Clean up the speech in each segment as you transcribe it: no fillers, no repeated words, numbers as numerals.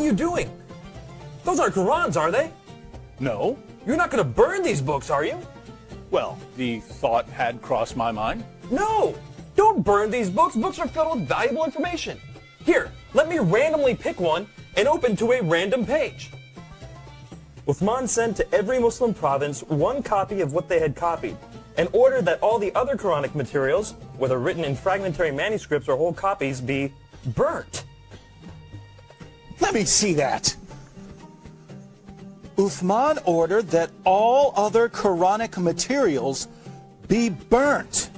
you doing? Those aren't Qurans, are they? No. You're not going to burn these books, are you? Well, the thought had crossed my mind. No! Don't burn these books. Books are filled with valuable information. Here, let me randomly pick one and open to a random page. Uthman sent to every Muslim province one copy of what they had copied and ordered that all the other Quranic materials, whether written in fragmentary manuscripts or whole copies, be burnt. Let me see that. Uthman ordered that all other Quranic materials be burnt.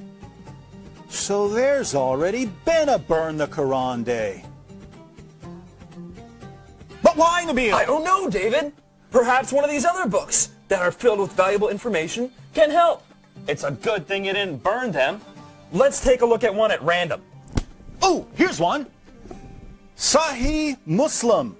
So there's already been a Burn the Quran Day. But why, Nabil? I don't know, David. Perhaps one of these other books that are filled with valuable information can help. It's a good thing you didn't burn them. Let's take a look at one at random. Oh, here's one. Sahih Muslim.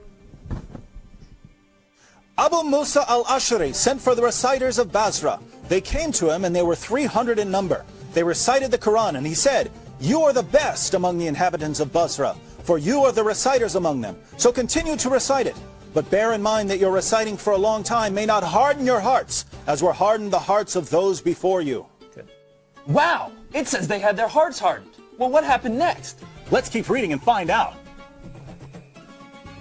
Abu Musa al-Ash'ari sent for the reciters of Basra. They came to him and they were 300 in number. They recited the Quran and he said, "You are the best among the inhabitants of Basra, for you are the reciters among them. So continue to recite it. But bear in mind that your reciting for a long time may not harden your hearts, as were hardened the hearts of those before you." Good. Wow, it says they had their hearts hardened. Well, what happened next? Let's keep reading and find out.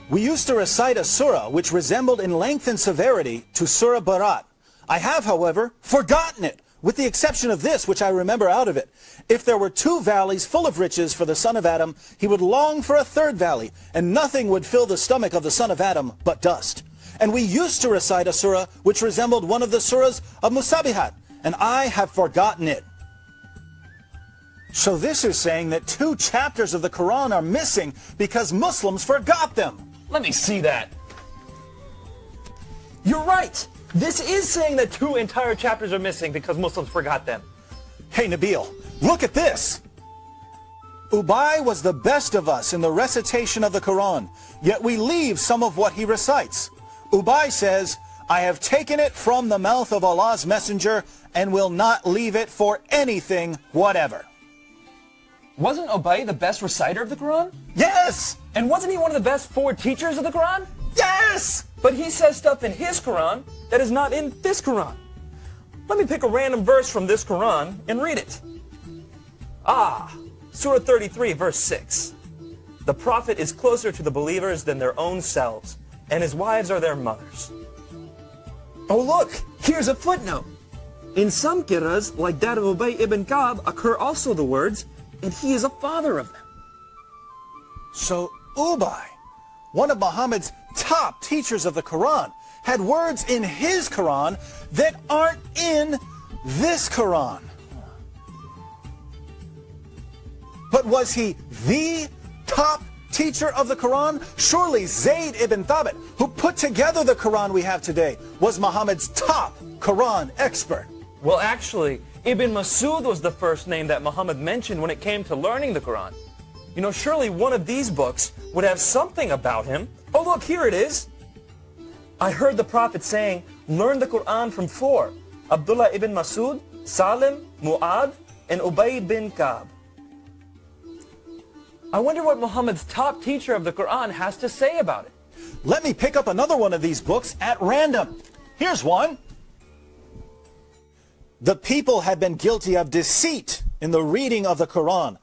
We used to recite a surah which resembled in length and severity to Surah Barat. I have, however, forgotten it, with the exception of this, which I remember out of it. If there were 2 valleys full of riches for the son of Adam, he would long for a 3rd valley, and nothing would fill the stomach of the son of Adam but dust. And we used to recite a surah which resembled one of the surahs of Musabihat, and I have forgotten it. So this is saying that 2 chapters of the Quran are missing because Muslims forgot them. Let me see that. You're right. This is saying that 2 entire chapters are missing because Muslims forgot them. Hey Nabil, look at this. Ubay was the best of us in the recitation of the Quran, yet we leave some of what he recites. Ubay says, "I have taken it from the mouth of Allah's messenger and will not leave it for anything whatever." Wasn't Ubay the best reciter of the Quran? Yes! And wasn't he one of the best 4 teachers of the Quran? Yes! But he says stuff in his Quran that is not in this Quran. Let me pick a random verse from this Quran and read it. Surah 33, verse 6. The Prophet is closer to the believers than their own selves, and his wives are their mothers. Oh look, here's a footnote. In some qira'as, like that of Ubay ibn Ka'b, occur also the words, "and he is a father of them." So Ubay, one of Muhammad's top teachers of the Quran, had words in his Quran that aren't in this Quran. But was he the top teacher of the Quran? Surely Zayd ibn Thabit, who put together the Quran we have today, was Muhammad's top Quran expert. Well, actually, Ibn Masud was the first name that Muhammad mentioned when it came to learning the Quran. You know, surely one of these books would have something about him. Oh, look, here it is. I heard the Prophet saying, learn the Quran from 4. Abdullah ibn Masud, Salim, Mu'ad, and Ubay bin Ka'b. I wonder what Muhammad's top teacher of the Quran has to say about it. Let me pick up another one of these books at random. Here's one. The people had been guilty of deceit in the reading of the Quran.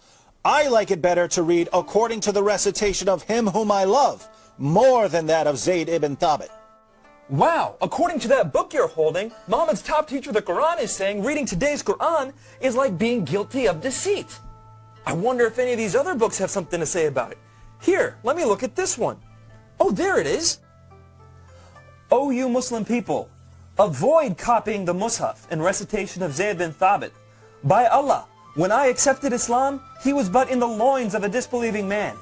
I like it better to read according to the recitation of him whom I love, more than that of Zayd ibn Thabit. Wow, according to that book you're holding, Muhammad's top teacher of the Quran is saying reading today's Quran is like being guilty of deceit. I wonder if any of these other books have something to say about it. Here, let me look at this one. Oh, there it is. O you Muslim people, avoid copying the Mus'haf and recitation of Zayd bin Thabit. By Allah, when I accepted Islam, he was but in the loins of a disbelieving man.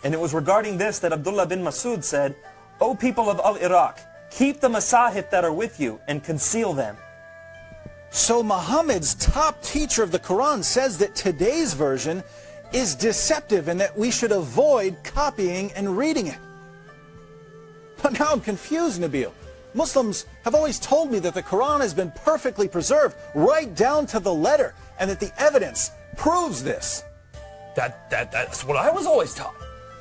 And it was regarding this that Abdullah bin Masud said, O people of Al-Iraq, keep the masahif that are with you and conceal them. So Muhammad's top teacher of the Quran says that today's version is deceptive and that we should avoid copying and reading it. But now I'm confused, Nabil. Muslims have always told me that the Quran has been perfectly preserved right down to the letter and that the evidence proves this. That's what I was always taught.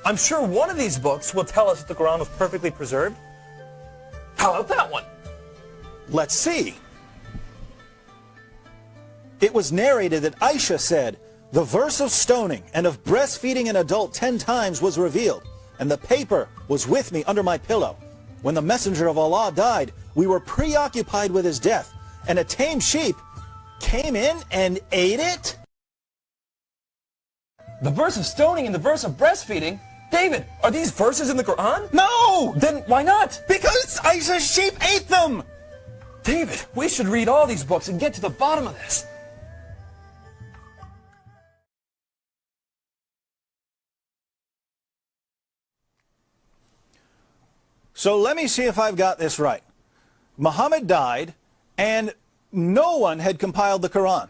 I'm sure one of these books will tell us that the Quran was perfectly preserved. How about that one? Let's see. It was narrated that Aisha said, "The verse of stoning and of breastfeeding an adult 10 times was revealed, and the paper was with me under my pillow. When the messenger of Allah died, we were preoccupied with his death, and a tame sheep came in and ate it?" The verse of stoning and the verse of breastfeeding? David, are these verses in the Quran? No! Then why not? Because Aisha's sheep ate them! David, we should read all these books and get to the bottom of this. So let me see if I've got this right. Muhammad died, and no one had compiled the Quran.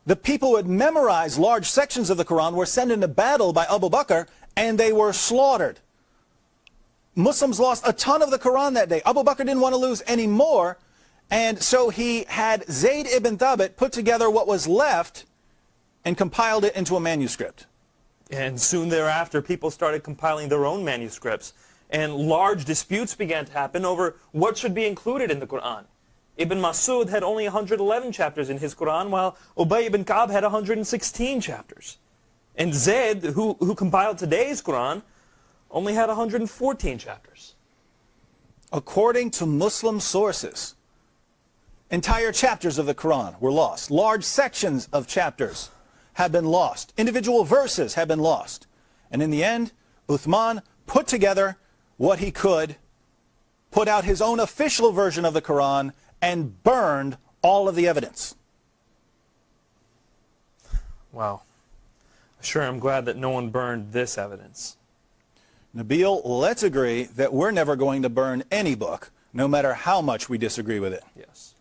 The people who had memorized large sections of the Quran were sent into battle by Abu Bakr, and they were slaughtered. Muslims lost a ton of the Quran that day. Abu Bakr didn't want to lose any more, and so he had Zayd ibn Thabit put together what was left and compiled it into a manuscript. And soon thereafter, people started compiling their own manuscripts, and large disputes began to happen over what should be included in the Quran. Ibn Masud had only 111 chapters in his Quran, while Ubay ibn Ka'b had 116 chapters. And Zayd, who compiled today's Quran, only had 114 chapters. According to Muslim sources, entire chapters of the Quran were lost. Large sections of chapters have been lost. Individual verses have been lost. And in the end, Uthman put together what he could, put out his own official version of the Quran, and burned all of the evidence. Wow. Sure, I'm glad that no one burned this evidence. Nabil, let's agree that we're never going to burn any book, no matter how much we disagree with it. Yes.